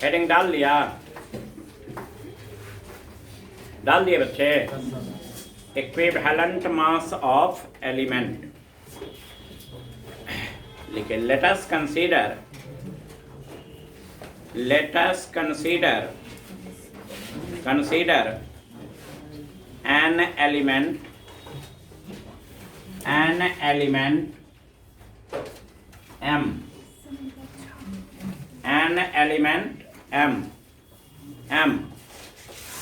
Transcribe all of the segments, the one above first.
Heading डाल दिया? डाल दिए बच्चे? इक्विवेलेंट मास ऑफ एलिमेंट लिखे। Let us consider an element m, an element m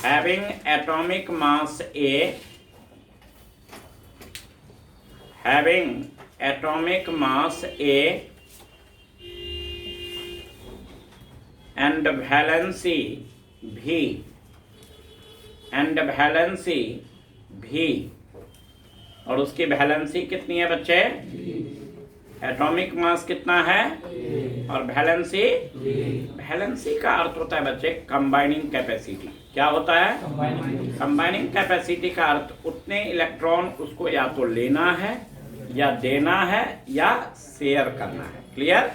having atomic mass A, and valency V, और उसकी वैलेंसी कितनी है बच्चे? एटॉमिक मास कितना है और वैलेंसी का अर्थ होता है बच्चे कंबाइनिंग कैपेसिटी। क्या होता है? कंबाइनिंग कैपेसिटी का अर्थ उतने इलेक्ट्रॉन उसको या तो लेना है या देना है या शेयर करना है। क्लियर?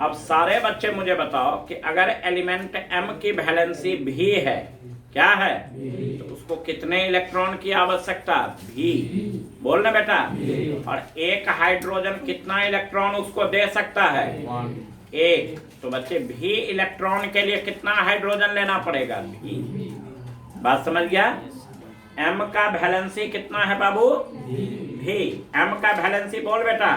अब सारे बच्चे मुझे बताओ कि अगर एलिमेंट m की वैलेंसी भी है, क्या है, तो उसको कितने इलेक्ट्रॉन की आवश्यकता? भी। बोलना बेटा। और एक हाइड्रोजन कितना इलेक्ट्रॉन उसको दे सकता है? एक। तो बच्चे भी इलेक्ट्रॉन के लिए कितना हाइड्रोजन लेना पड़ेगा? भी। बात समझ गया? m का वैलेंसी कितना है बाबू? भी। m का वैलेंसी बोल बेटा।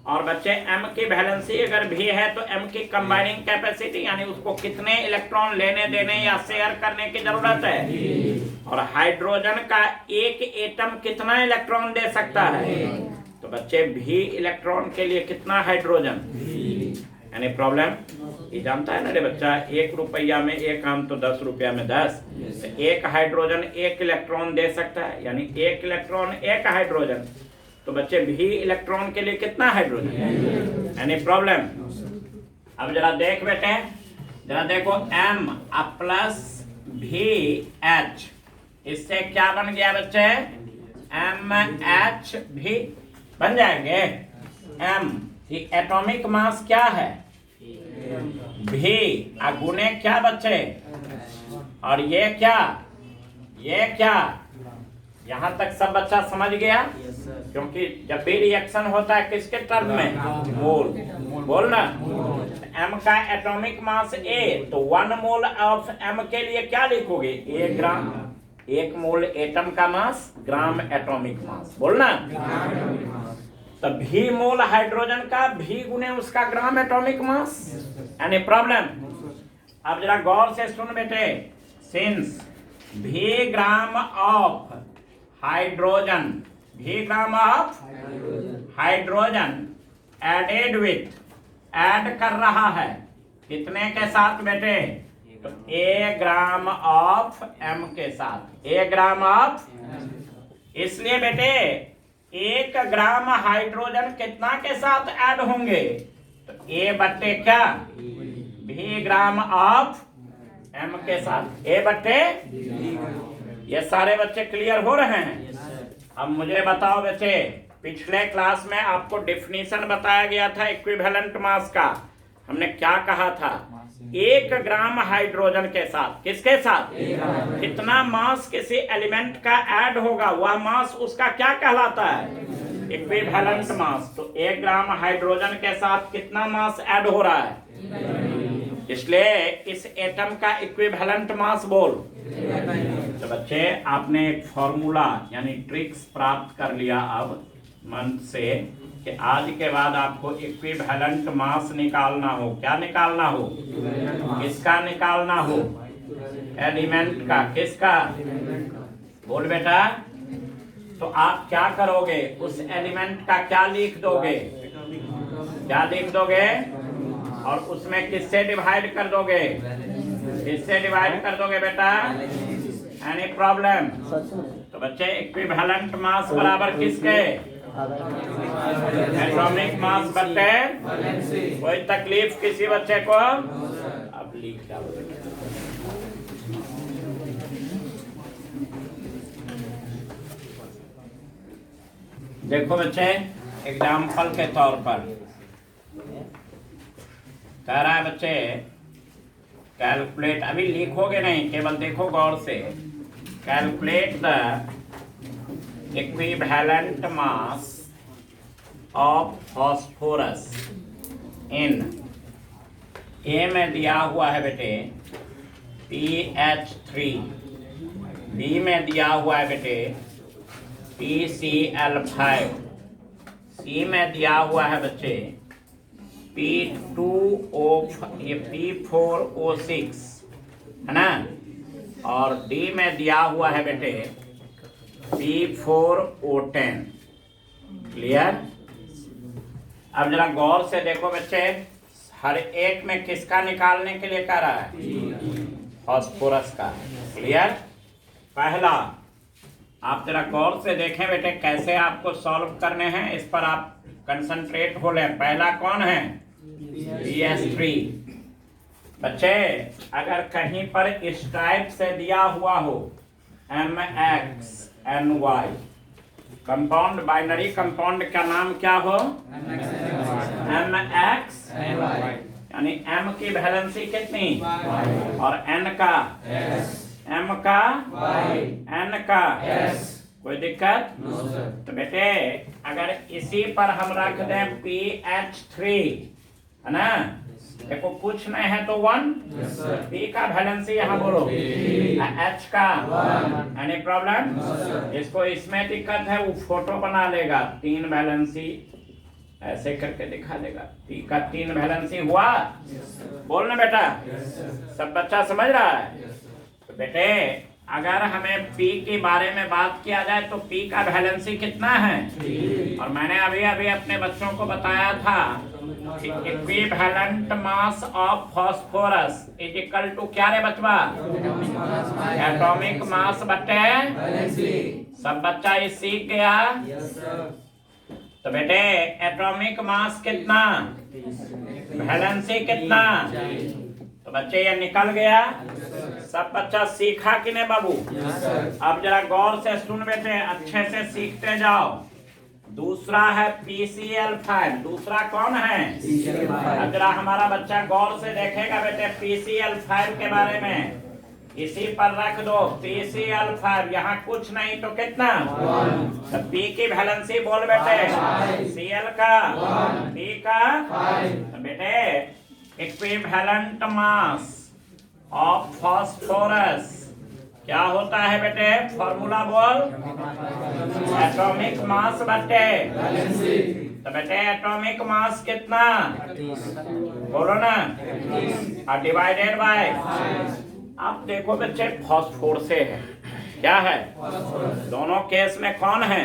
और बच्चे m की वैलेंसी अगर भी है तो m की कंबाइनिंग कैपेसिटी यानी उसको कितने इलेक्ट्रॉन लेने देने या शेयर करने की जरूरत है। और हाइड्रोजन का एक एटम कितना इलेक्ट्रॉन दे सकता है? तो बच्चे भी इलेक्ट्रॉन के लिए कितना हाइड्रोजन? यानी प्रॉब्लम ये जानता है ना रे बच्चा, 1 रुपया में 1 आम तो 10 रुपया में 10। तो एक हाइड्रोजन 1 इलेक्ट्रॉन दे सकता है, यानी 1 इलेक्ट्रॉन 1 हाइड्रोजन। तो बच्चे भी इलेक्ट्रॉन के लिए कितना हाइड्रोजन? यानी प्रॉब्लम। अब जरा देख बेटे, जरा देखो m प्लस भी h, इससे क्या बन गया बच्चे? MH भी बन जाएंगे। m की एटॉमिक मास क्या है? भी। गुने क्या बच्चे? और ये क्या? यहां तक सब बच्चा समझ गया? क्योंकि जब भी रिएक्शन होता है किसके टर्म में? मोल। बोलना। m का एटॉमिक मास A, तो 1 मोल ऑफ m के लिए क्या लिखोगे? 1 ग्राम। 1 मोल एटम का मास, ग्राम एटॉमिक मास। बोलना। तो भी मोल हाइड्रोजन का भी गुने उसका ग्राम एटॉमिक मास। यानी प्रॉब्लम। अब जरा गौर से सुन बेटे, सिंस भी ग्राम ऑफ हाइड्रोजन, भी gram of hydrogen added with, add कर रहा है कितने के साथ बेटे? तो A ग्राम ऑफ m के साथ। A ग्राम ऑफ, इसलिए बेटे 1 ग्राम हाइड्रोजन कितना के साथ ऐड होंगे? तो A बट्टे क्या? भी ग्राम ऑफ m के साथ। A बट्टे। ये सारे बच्चे क्लियर हो रहे हैं? अब मुझे बताओ बच्चे, पिछले क्लास में आपको डेफिनेशन बताया गया था इक्विवेलेंट मास का। हमने क्या कहा था? 1 ग्राम हाइड्रोजन के साथ, किसके साथ? कितना मास किसी एलिमेंट का ऐड होगा, वह मास उसका क्या कहलाता है? Equivalent mass. तो 1 ग्राम हाइड्रोजन के साथ कितना मास ऐड हो रहा है? इसलिए इस एटम का इक्विवेलेंट मास बोल। तो बच्चे आपने एक फॉर्मूला यानी ट्रिक्स प्राप्त कर लिया अब मन से कि आज के बाद आपको इक्विवेलेंट मास निकालना हो। क्या निकालना हो? किसका निकालना हो? एलिमेंट का। किसका? बोल बेटा। तो आप क्या करोगे? उस एलिमेंट का क्या लिख दोगे? क्या लिख दोगे? और उसमें किससे डिवाइड कर दोगे? किससे डिवाइड कर दोगे बेटा? Any problem? तो बच्चे इक्विवेलेंट मास बराबर किसके? एटॉमिक मास बटे। कोई तकलीफ किसी बच्चे को? अब लिख डालो। देखो बच्चे, एग्जाम्पल के तौर पर कह रहा है बच्चे कैलकुलेट, अभी लिखोगे नहीं, केवल देखो गौर से। Calculate the equivalent mass of phosphorus in, A में दिया हुआ है बेटे PH3, बी में दिया हुआ है बेटे PCl5, सी में दिया हुआ है बच्चे P2O, ये P4O6 है ना, और डी में दिया हुआ है बेटे P4O10। क्लियर? अब जरा गौर से देखो बच्चे, हर एक में किसका निकालने के लिए कह रहा है? फास्फोरस का। क्लियर? पहला आप जरा गौर से देखें बेटे कैसे आपको सॉल्व करने हैं, इस पर आप कंसंट्रेट हो लें। पहला कौन है? PS3। बच्चे अगर कहीं पर इस टाइप से दिया हुआ हो MXNY, कंपाउंड, बाइनरी कंपाउंड का नाम क्या हो? MX, यानी M की वैलेंसी कितनी और N का M का N का, कोई दिक्कत? तो बेटे अगर इसी पर हम रख दें PH3, है ना, देखो कुछ नहीं है तो 1, P का वैलेंसी यहाँ बोलो, H का, एनी प्रॉब्लम? इसको इसमें दिक्कत है, वो फोटो बना लेगा, 3 वैलेंसी ऐसे करके दिखा देगा। P का 3 वैलेंसी हुआ, बोलना बेटा, सब बच्चा समझ रहा है? तो बेटे अगर हमें P के बारे में बात किया जाए तो P का वैलेंसी कितना है? और मैंने अभी अभी अपने बच्चों को बताया था equivalent mass of phosphorus is equal to क्या रे बचवा? एटॉमिक मास बटे, सब बच्चा ये सीख गया? तो बेटे एटॉमिक मास कितना, वैलेंसी कितना? तो बच्चे ये निकल गया। सब बच्चा सीखा कि नहीं बाबू? अब जरा गौर से सुन बेटे, अच्छे से सीखते जाओ। दूसरा है PCl5, दूसरा कौन है? अब जरा हमारा बच्चा गौर से देखेगा बेटे PCl5 के बारे में, इसी पर रख दो PCl5, यहाँ कुछ नहीं तो कितना? तो P की वैलेंसी बोल बेटे, Cl का, P का, तो बेटे इक्विवेलेंट मास ऑफ फास्फोरस क्या होता है बेटे? फॉर्मूला बोल, एटॉमिक मास बटे, तो बेटे एटॉमिक मास कितना बोलो ना, और डिवाइडेड बाय। आप देखो बच्चे फास्फोरस है, क्या है? दोनों केस में कौन है?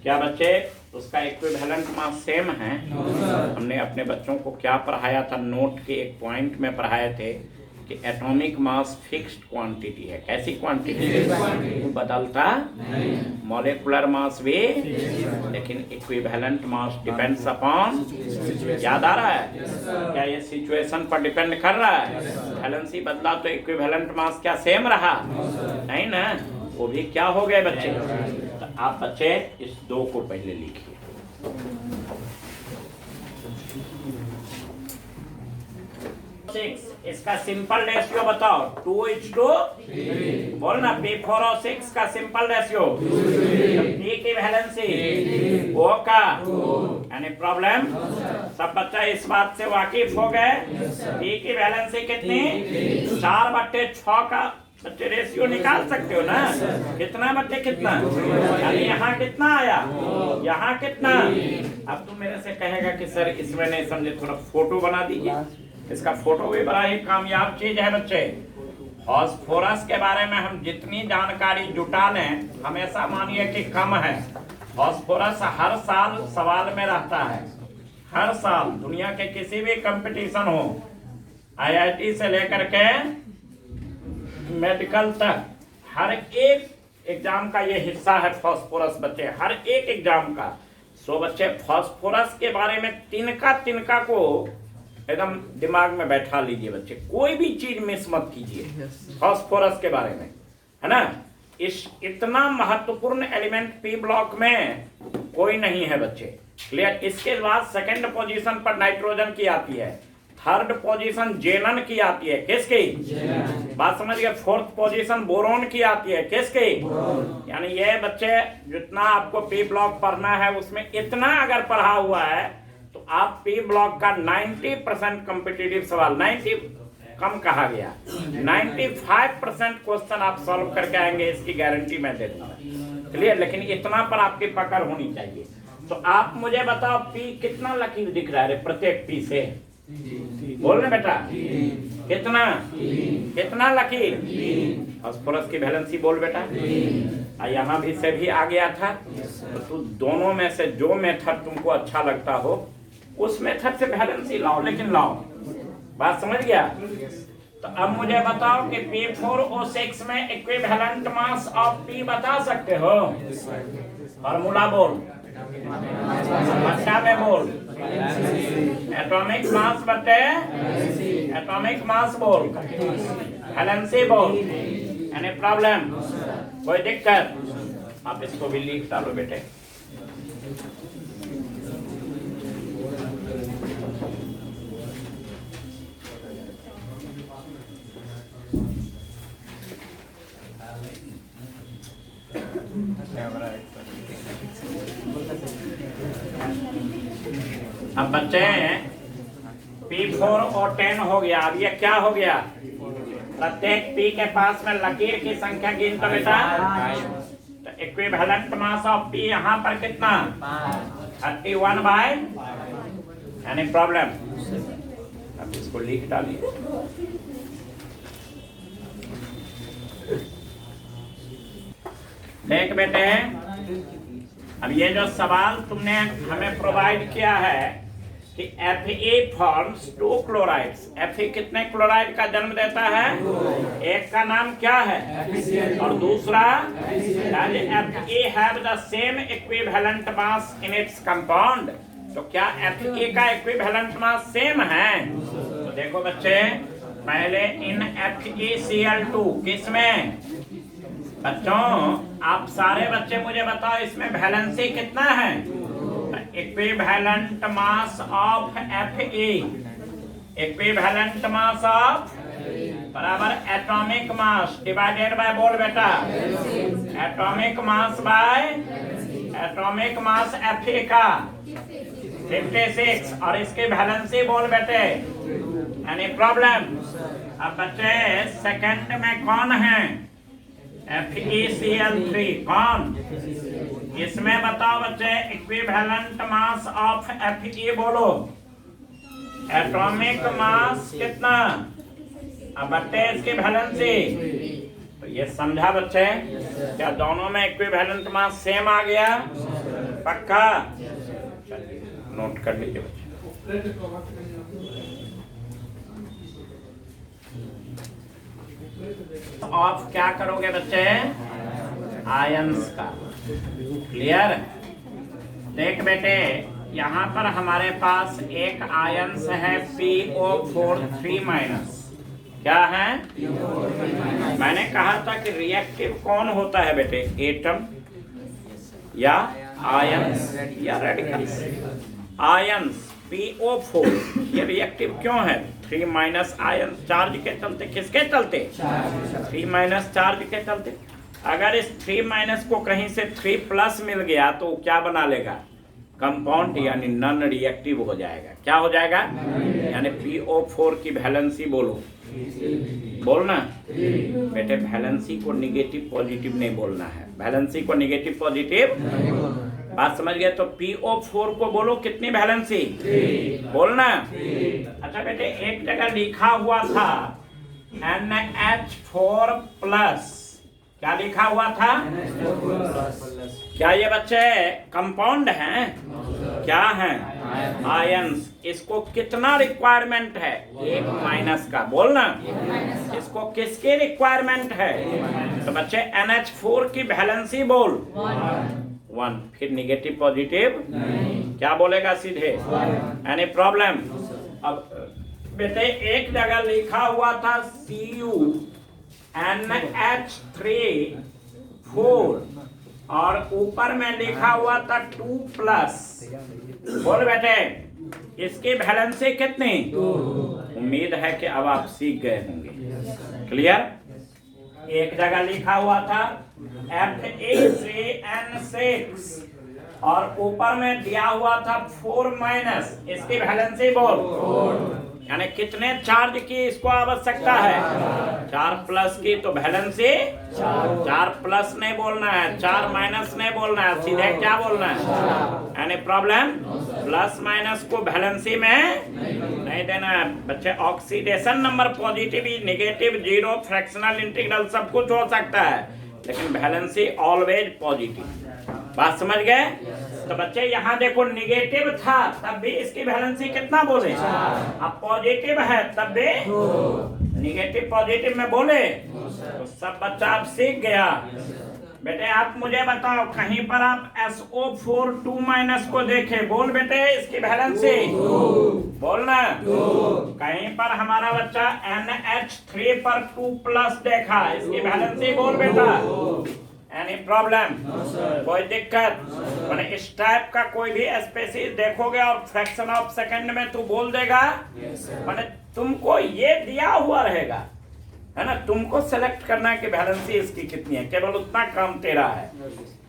क्या बच्चे उसका इक्विवेलेंट मास सेम है? हमने अपने बच्चों को क्या पढ़ाया था? नोट के एक पॉइंट में पढ़ाए थे कि एटॉमिक मास फिक्स्ड क्वांटिटी है। कैसी क्वांटिटी? बदलता। मॉलिक्यूलर मास भी, लेकिन इक्विवेलेंट मास डिपेंड्स अपॉन, याद आ रहा है? क्या ये सिचुएशन पर डिपेंड कर रहा है? वैलेंसी बदला तो इक्विवेलेंट मास क्या सेम रहा? नहीं ना, वो भी क्या हो गए बच्चे? तो आप बच्चे इस 2 को पहले लिखिए। इसका सिंपल रेशियो बताओ, 2:3 बोलना। P4O6 का सिंपल रेशियो, P की वैलेंसी O का, एनी प्रॉब्लम? सब बच्चा इस बात से वाकिफ हो गए? P की वैलेंसी कितनी? 4/6 का बच्चे रेशियो निकाल सकते हो ना? कितना बच्चे कितना? यानी यहाँ कितना आया, यहाँ कितना? अब तुम मेरे से कहेगा कि सर इसमें नहीं समझे, थोड़ा फोटो बना दीजिए। इसका फोटो भी बड़ा ही कामयाब चीज है बच्चे। फास्फोरस के बारे में हम जितनी जानकारी जुटा लें, हमेशा मानिए कि कम है। फास्फोरस हर साल सवाल में रहता है, हर साल दुनिया के किसी भी कंपटीशन हो, IIT से लेकर के मेडिकल तक, हर एक एग्जाम का ये हिस्सा है फास्फोरस बच्चे, हर एक एग्जाम का। सो बच्चे फास्फोरस के बारे में तिनका को एकदम दिमाग में बैठा लीजिए बच्चे, कोई भी चीज मिस मत कीजिए फास्फोरस के बारे में, है ना? इस इतना महत्वपूर्ण एलिमेंट P ब्लॉक में कोई नहीं है बच्चे। क्लियर? इसके बाद सेकंड पोजीशन पर नाइट्रोजन की आती है, थर्ड पोजीशन जेनन की आती है, किसकी? बात समझ गए। फोर्थ पोजीशन बोरोन की आती है, किसकी? यानी ये बच्चे जितना आपको पी ब्लॉक पढ़ना है उसमें इतना अगर पढ़ा हुआ है तो आप पी ब्लॉक का 90% कॉम्पिटिटिव सवाल, 90 कम कहा गया, 95% क्वेश्चन आप सॉल्व करके आएंगे, इसकी गारंटी मैं दे दूंगा। क्लियर? लेकिन इतना पर आपकी पकड़ होनी चाहिए। तो आप मुझे बताओ पी कितना लकीर दिख रहा है प्रत्येक पी से? बोल रहे बेटा कितना? कितना लकीर? फास्फोरस की वैलेंसी बोल बेटा। यहाँ भी से भी आ गया था। तो तू दोनों में से जो मेथड तुमको अच्छा लगता हो उस मेथड से वैलेंसी लाओ, लेकिन लाओ। बात समझ गया? तो अब मुझे बताओ कि P4O6 में इक्विवेलेंट मास ऑफ P बता सकते हो? फार्मूला बोल, भाषा में बोल। एटॉमिक मास बटे एटॉमिक मास बोल, वैलेंसी बोल। Any problem? कोई दिक्कत? आप इसको भी लिख डालो बेटे। अब बच्चे P4O10 हो गया। अब ये क्या हो गया? प्रत्येक P के पास में लकीर की संख्या गिन तो बेटा। तो इक्विवेलेंट मास ऑफ P यहाँ पर कितना? 31 बाय। Any problem? अब इसको लिख डालिए। देख बेटे, अब ये जो सवाल तुमने हमें प्रोवाइड किया है कि Fe फॉर्म्स 2 क्लोराइड्स। Fe कितने क्लोराइड का जन्म देता है? एक का नाम क्या है और दूसरा? Fe have the same equivalent mass in its compound। तो क्या Fe का इक्विवेलेंट मास सेम है? तो देखो बच्चे, पहले इन FeCl2 किसमें? बच्चों आप सारे बच्चे मुझे बताओ इसमें वैलेंसी कितना है? Equivalent mass of Fe, equivalent mass of बराबर एटॉमिक मास डिवाइडेड बाय, बोल बेटा, atomic mass by atomic mass Fe का 56 और इसकी वैलेंसी बोल बेटे। Any problem? अब बच्चे सेकंड में कौन है? FeCl3 कौन? इसमें बताओ बच्चे इक्विवेलेंट मास ऑफ Fe बोलो। एटॉमिक मास कितना? अब बच्चे इसकी वैलेंसी। तो ये समझा बच्चे? क्या दोनों में इक्विवेलेंट मास सेम आ गया? पक्का? नोट कर लीजिए बच्चे। ऑफ क्या करोगे बच्चे? आयंस का। क्लियर? देख बेटे, यहाँ पर हमारे पास एक आयंस है PO4 क्या है? मैंने कहा था कि रिएक्टिव कौन होता है बेटे? एटम या आयंस या रेडिकल्स। आयंस PO4 ये रिएक्टिव क्यों है? 3- आयन चार्ज के चलते। किसके चलते? 3- चार्ज के चलते। अगर इस 3- को कहीं से 3+ मिल गया तो क्या बना लेगा? कंपाउंड, यानी नॉन रिएक्टिव हो जाएगा। क्या हो जाएगा? यानी PO4 की वैलेंसी बोलो, बोलना बेटे। वैलेंसी को निगेटिव पॉजिटिव नहीं बोलना है, वैलेंसी को निगेटिव पॉजिटिव। बात समझ गए? तो PO4 को बोलो कितनी वैलेंसी? बोलना। अच्छा बेटे, एक जगह लिखा हुआ था NH4+। क्या लिखा हुआ था? क्या ये बच्चे कंपाउंड हैं? क्या हैं? आयंस। इसको कितना रिक्वायरमेंट है? 1- का। बोलना। इसको किसकी रिक्वायरमेंट है? तो बच्चे NH4 की वैलेंसी बोल 1। फिर निगेटिव पॉजिटिव क्या बोलेगा? सीधे। Any problem? अब बेटे एक जगह लिखा हुआ था CuNH3 और ऊपर में लिखा हुआ था 2+। बोल बेटे, इसकी वैलेंसी कितनी? उम्मीद है कि अब आप सीख गए होंगे। क्लियर? एक जगह लिखा हुआ था FeCN6 और ऊपर में दिया हुआ था 4 माइनस, इसकी वैलेंसी बोल, यानी कितने चार्ज की इसको आवश्यकता है? 4 प्लस की। तो वैलेंसी 4 प्लस नहीं बोलना है, 4 माइनस नहीं बोलना है, सीधे क्या बोलना है? Any problem? प्लस माइनस को वैलेंसी में नहीं देना है बच्चे। Oxidation number positive, negative, zero, fractional, integral सब कुछ हो सकता है, लेकिन वैलेंसी ऑलवेज पॉजिटिव। बात समझ गए? तो बच्चे यहाँ देखो निगेटिव था तब भी इसकी वैलेंसी कितना बोले? अब पॉजिटिव है तब भी निगेटिव पॉजिटिव में बोले। तो सब बच्चा आप सीख गया। बेटे आप मुझे बताओ, कहीं पर आप SO4 2 माइनस को देखे, बोल बेटे इसकी वैलेंसी बोलना। कहीं पर हमारा बच्चा NH3 पर 2 प्लस देखा, इसकी वैलेंसी बोल बेटा। Any problem? कोई दिक्कत? मैंने इस टाइप का कोई भी स्पेसिस देखोगे और फ्रैक्शन ऑफ सेकंड में तू बोल देगा, मैंने तुमको ये दिया हुआ रहेगा, है ना? तुमको सेलेक्ट करना है कि वैलेंसी इसकी कितनी है, केवल उतना काम तेरा है।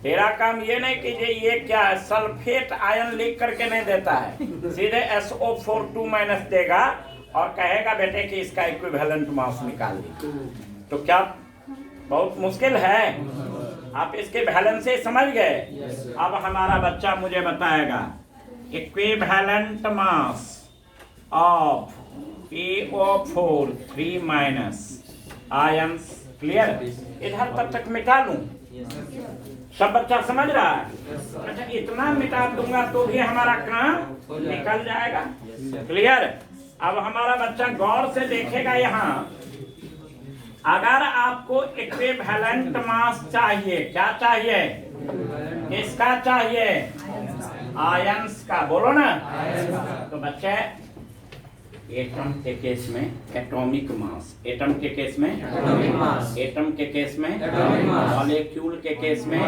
तेरा काम ये नहीं कि ये क्या है, सल्फेट आयन लिख करके नहीं देता है, सीधे SO4 2 माइनस देगा और कहेगा बेटे कि इसका इक्विवेलेंट मास निकाल ली। तो क्या बहुत मुश्किल है? आप इसके वैलेंसी समझ गए? अब हमारा बच्चा मुझे बताएगा equivalent mass of PO4 3 minus ions. Clear? इधर तक मिटा लूं? सब बच्चा समझ रहा है? अच्छा, इतना मिटा दूंगा तो भी हमारा काम निकल जाएगा। क्लियर? अब हमारा बच्चा गौर से देखेगा यहाँ, अगर आपको इक्विवेलेंट मास चाहिए, क्या चाहिए? किसका चाहिए? आयंस का, बोलो ना। तो बच्चे एटम के केस में एटॉमिक मास, एटम के केस में एटम के केस में मॉलिक्यूल के केस में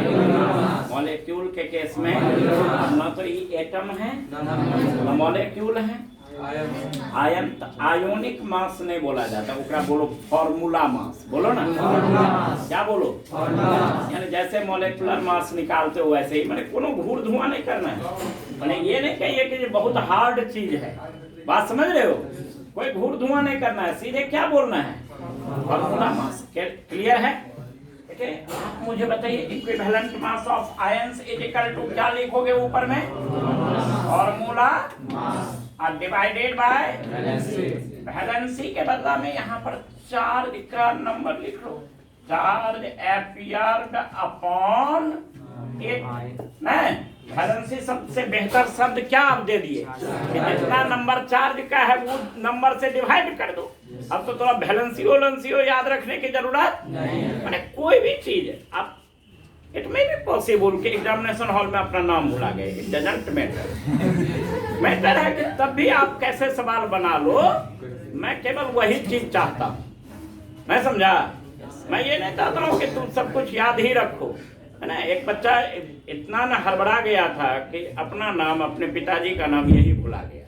मॉलिक्यूल के केस में ना तो ये एटम है ना मॉलिक्यूल है। आयन आयोनिक मास नहीं बोला जाता, उसका बोलो फॉर्मूला मास, बोलो ना। क्या बोलो? यानी जैसे मॉलिक्यूलर मास निकालते हो वैसे ही, मैंने कोनो घूर धुआं नहीं करना है। मैंने ये नहीं कहिए कि ये बहुत हार्ड चीज है, बात समझ रहे हो? कोई घूर धुआं नहीं करना है, सीधे क्या बोलना है? Formula mass. क्लियर है? आप मुझे बताइए equivalent mass of ions is equal to क्या लिखोगे ऊपर में? फॉर्मूला और डिवाइडेड बाय वैलेंसी के बदला में यहाँ पर चार्ज का नंबर लिख लो, चार्ज एपियर्ड अपॉन नहीं। वैलेंसी सबसे बेहतर शब्द क्या आप दे दिए कि जितना नंबर चार्ज का है वो नंबर से डिवाइड कर दो। अब तो थोड़ा वैलेंसियो याद रखने की जरूरत नहीं। मैंने कोई भी चीज आप, इट मे बी पॉसिबल कि एग्जामिनेशन हॉल में अपना नाम भुला गए, इट डजंट मैटर। मैटर है कि तब भी आप कैसे सवाल बना लो, मैं केवल वही चीज चाहता हूँ। मैं समझा? मैं ये नहीं चाहता हूँ कि तुम सब कुछ याद ही रखो, है ना। एक बच्चा इतना ना हड़बड़ा गया था कि अपना नाम, अपने पिताजी का नाम यही भुला गया,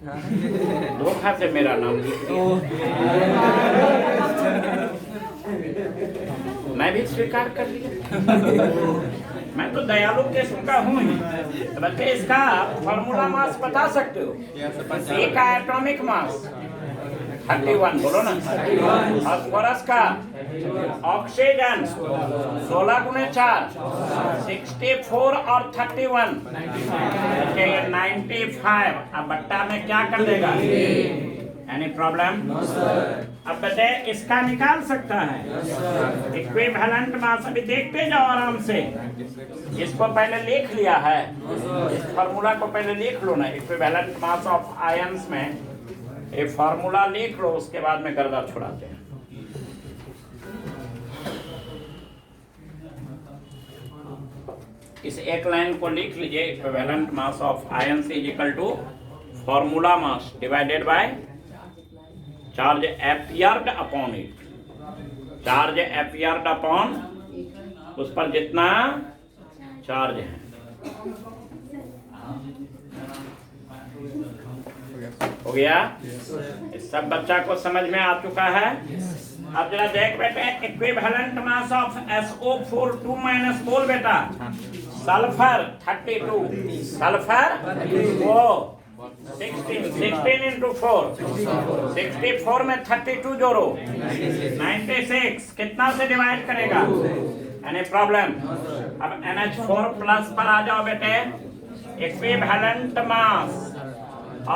धोखा से मेरा नाम लिख दिया। मैं भी स्वीकार कर लिया, मैं तो दयालु किस्म का हूँ ही। तो बच्चे इसका फॉर्मूला मास बता सकते हो? ए का एटॉमिक मास 31, बोलो ना। फास्फोरस का, ऑक्सीजन 16 गुने 4 64 और 31 95। अब बट्टा में क्या कर देगा? Any problem? अब बच्चे इसका निकाल सकता है इक्विवेलेंट मास। अभी देखते जाओ आराम से, इसको पहले लिख लिया है, इस फार्मूला को पहले लिख लो ना। इक्विवेलेंट मास ऑफ आयंस में ये फार्मूला लिख लो, उसके बाद में गर्दा छुड़ाते हैं। इस एक लाइन को लिख लीजिए, equivalent mass of ions is equal to formula mass divided by charge appeared upon it. Charge appeared upon उस पर जितना चार्ज है। हो गया? इस सब बच्चा को समझ में आ चुका है। अब जरा देख बेटे, इक्विवेलेंट मास ऑफ SO4 2- बोल बेटा। सल्फर 32, सल्फर 16 into 4 64 में 32 जोड़ो 96, कितना से डिवाइड करेगा? Any problem? अब NH4 प्लस पर आ जाओ बेटे। Equivalent mass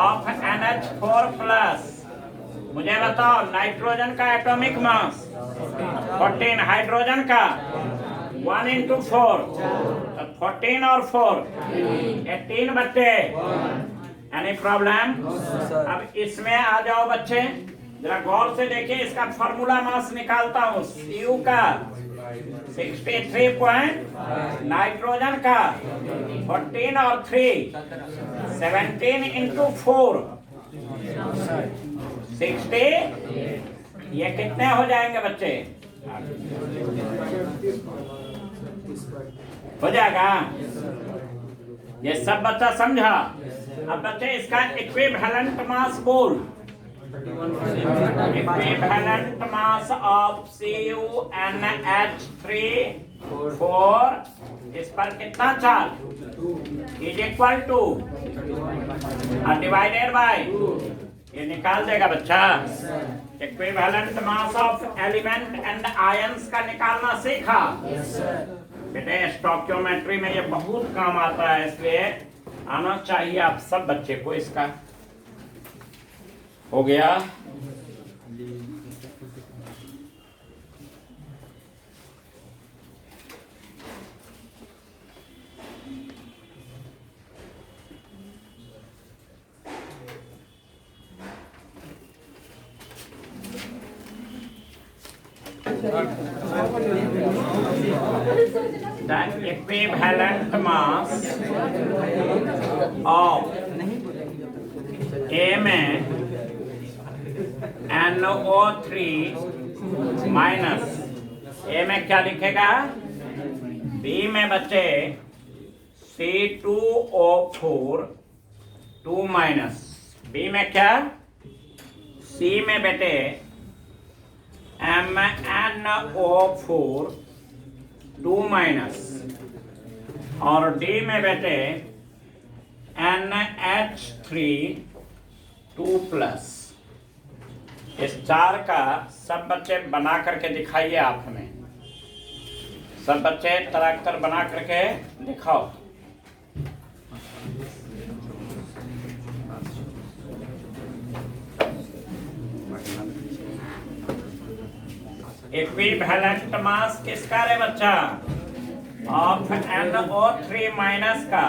of NH4 plus, मुझे बताओ नाइट्रोजन का एटॉमिक मास 14, हाइड्रोजन का 1 into 4, तो 14 और 4 18 बच्चे। Any problem? अब इसमें आ जाओ बच्चे, जरा गौर से देखिए, इसका फॉर्मूला मास निकालता हूँ। Cu का 63 नाइट्रोजन का 14 और 3 17 into 4 60, ये कितने हो जाएंगे बच्चे? हो जाएगा? ये सब बच्चा समझा? अब बच्चे इसका इक्विवेलेंट मास बोल। इक्विवेलेंट मास ऑफ CuNH3 4, इस पर कितना charge is equal two divided by, ये निकाल देगा बच्चा। Equivalent mass of element and ions का निकालना सीखा बेटे। स्टोइकियोमेट्री में ये बहुत काम आता है, इसलिए आना चाहिए आप सब बच्चे को इसका। हो गया? The equivalent mass of A में NO3 माइनस, A में क्या लिखेगा? B में बच्चे C2O4 2-, B में क्या? C में बेटे MnO4 2-, और D में बेटे NH3 2+। इस चार का सब बच्चे बना करके दिखाइए। आप हमें सब बच्चे ट्रैक्टर बना करके दिखाओ। इक्विवेलेंट मास किसका रे बच्चा? ऑफ NO3- का।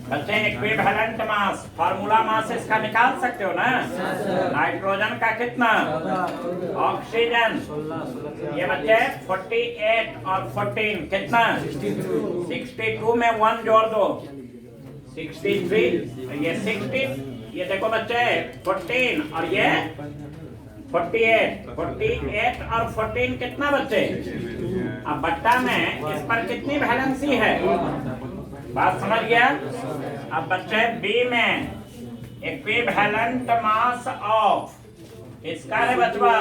बच्चे इक्विवेलेंट मास, फार्मूला मास इसका निकाल सकते हो ना? नाइट्रोजन का कितना? ऑक्सीजन, ये बच्चे 48 और 14 कितना? 62 में 1 जोड़ दो 63, ये 60, ये देखो बच्चे 14 और ये 48 और 14 कितना बच्चे? अब बट्टा में इस पर कितनी वैलेंसी है? बात समझ गया? अब बच्चे बी में इक्विवेलेंट मास ऑफ इसका है बचवा।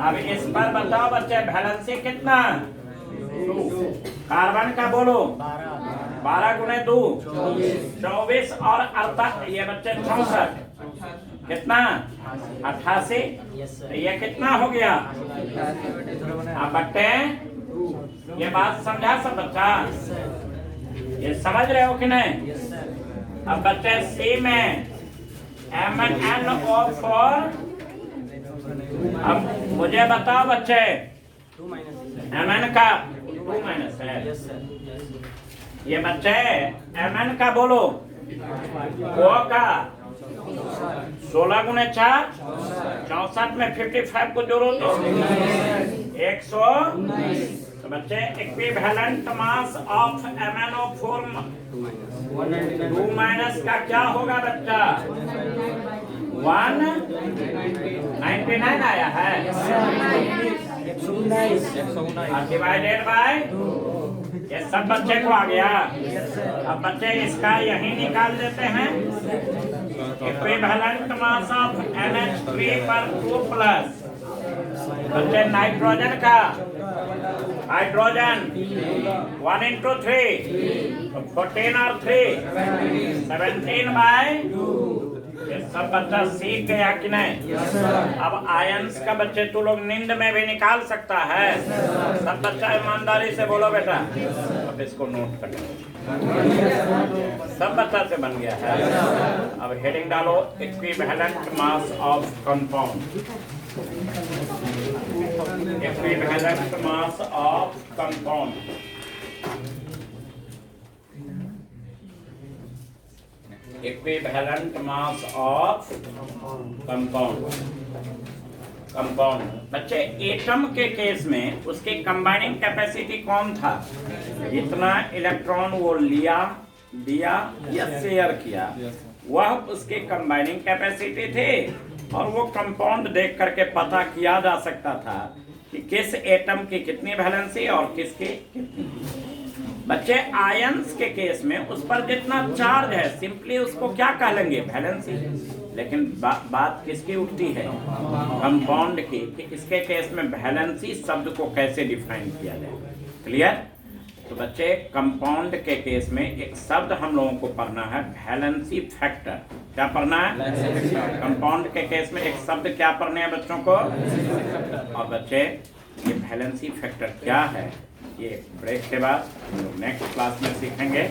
अब इस पर बताओ बच्चे वैलेंसी कितना? कार्बन का बोलो 12 गुने 2 24 और 48, ये बच्चे 64 कितना? 88, ये कितना हो गया? अब बट्टे, ये बात समझा सब बच्चा? ये समझ रहे हो कि नहीं? अब बच्चे सी में MnO4, अब मुझे बताओ बच्चे Mn का 2- है। ये बच्चे Mn का बोलो, O का 16 गुने 4 64 में 55 को जोड़ो तो 119। तो बच्चे इक्विवेलेंट मास ऑफ MnO4 2- का क्या होगा बच्चा? 199 आया है, डिवाइडेड बाय, ये सब बच्चे को आ गया। अब बच्चे इसका यही निकाल देते हैं। इक्विवेलेंट मास ऑफ NH3 पर 2+। बच्चे नाइट्रोजन का, हाइड्रोजन 1 into 3 तो 14 और 3 17/2। ये सब बच्चा सीख गया कि नहीं? अब आयंस का बच्चे तू लोग नींद में भी निकाल सकता है। सब बच्चा ईमानदारी से बोलो बेटा। अब इसको नोट कर लो। सब बच्चा से बन गया है। अब हेडिंग डालो equivalent mass of compound. Equivalent mass of compound. Equivalent mass of compound. Compound बच्चे एटम के केस में उसकी कंबाइनिंग कैपेसिटी कौन था? इतना इलेक्ट्रॉन वो लिया, दिया या शेयर किया, वह उसकी कंबाइनिंग कैपेसिटी थे। और वो कंपाउंड देख करके पता किया जा सकता था कि किस एटम की कितनी वैलेंसी और किसकी कितनी। बच्चे आयंस के केस में उस पर जितना चार्ज है सिंपली उसको क्या कह लेंगे? वैलेंसी। लेकिन बात किसकी उठती है? कंपाउंड की, कि इसके केस में वैलेंसी शब्द को कैसे डिफाइन किया जाए। क्लियर? तो बच्चे कंपाउंड के केस में एक शब्द हम लोगों को पढ़ना है, वैलेंसी फैक्टर। क्या पढ़ना है? कंपाउंड के केस में एक शब्द क्या पढ़ने हैं बच्चों को? और बच्चे ये वैलेंसी फैक्टर क्या है ये ब्रेक के बाद नेक्स्ट क्लास में सीखेंगे।